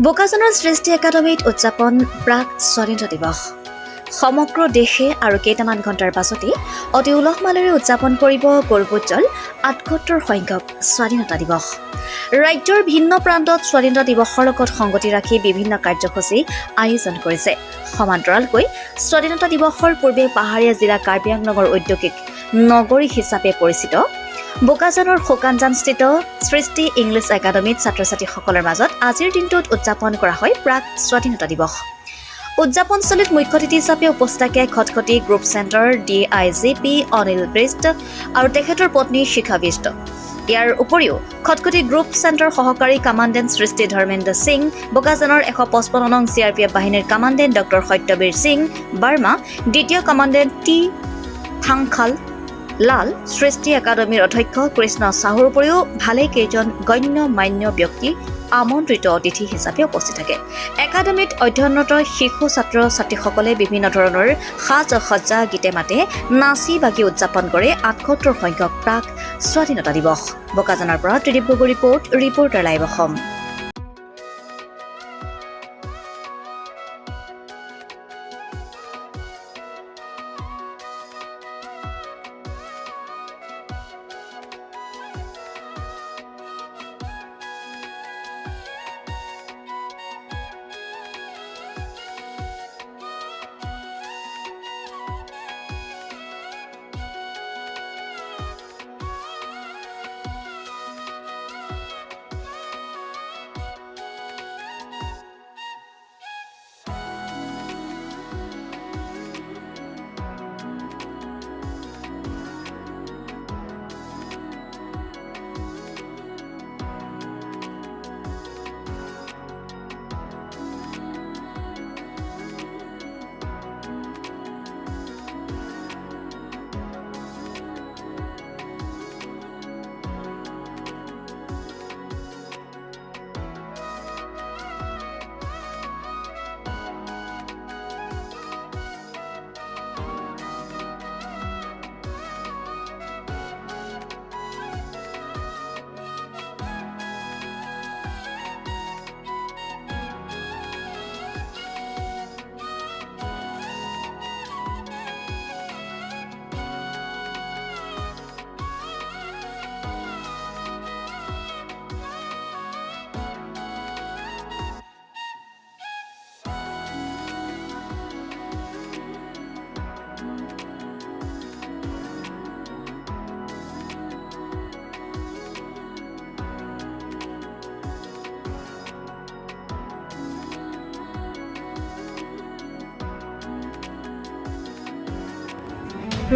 বোকাজানৰ সৃষ্টি একাডেমীত উদযাপন প্ৰাক স্বাধীনতা দিৱস। সমগ্ৰ দেশে আৰু কেইটামান ঘণ্টাৰ পাছতেই অতি উলহ মালৰে উদযাপন কৰিব গৌৰৱোজ্জ্বল ৭৮ সংখ্যক স্বাধীনতা দিৱস। ৰাজ্যৰ ভিন্ন প্ৰান্তত স্বাধীনতা দিৱসৰ লগত সংগতি ৰাখি বিভিন্ন কাৰ্যসূচী আয়োজন কৰিছে। সমান্তৰালকৈ স্বাধীনতা দিৱসৰ পূৰ্বে পাহাৰীয়া জিলা কাৰ্বি আংলঙৰ ঔদ্যোগিক নগৰী হিচাপে পৰিচিত বোকাজানৰ শুকানজানস্থিত সৃষ্টি ইংলিছ একাডেমীত ছাত্ৰ-ছাত্ৰীসকলৰ মাজত আজিৰ দিনটোত উদযাপন কৰা হয় প্ৰাক স্বাধীনতা দিৱস। উদযাপনস্থলীত মুখ্য অতিথি হিচাপে উপস্থিত থাকে খটখটি group centre DIGP Anil beast আৰু তেখেতৰ পত্নী শিখা বিষ্ট। ইয়াৰ উপৰিও খটখটি গ্ৰুপ চেণ্টাৰ সহকাৰী কামাণ্ডেণ্ট সৃষ্টি ধৰ্মেন্দ্ৰ সিং, বোকাজানৰ ১৫৫ নং CRPF বাহিনীৰ কামাণ্ডেণ্ট ডক্টৰ সত্যবীৰ সিং বাৰ্মা, দ্বিতীয় কামাণ্ডেণ্ট T থাংখাল লাল, সৃষ্টি একাডেমীৰ অধ্যক্ষ কৃষ্ণ চাহুৰ উপৰিও ভালেকেইজন গণ্য মান্য ব্যক্তি আমন্ত্ৰিত অতিথি হিচাপে উপস্থিত থাকে। একাডেমীত অধ্যয়নৰত শিশু ছাত্ৰ-ছাত্ৰীসকলে বিভিন্ন ধৰণৰ সাজ-সজ্জা গীতে মাতে নাচি বাগি উদযাপন কৰে ৭৮ সংখ্যক প্ৰাক স্বাধীনতা দিৱস। বোকাজানৰ পৰা Tridip Gogoi reporter live Assam.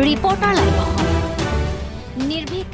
Reporter live Assam. নিৰ্ভীক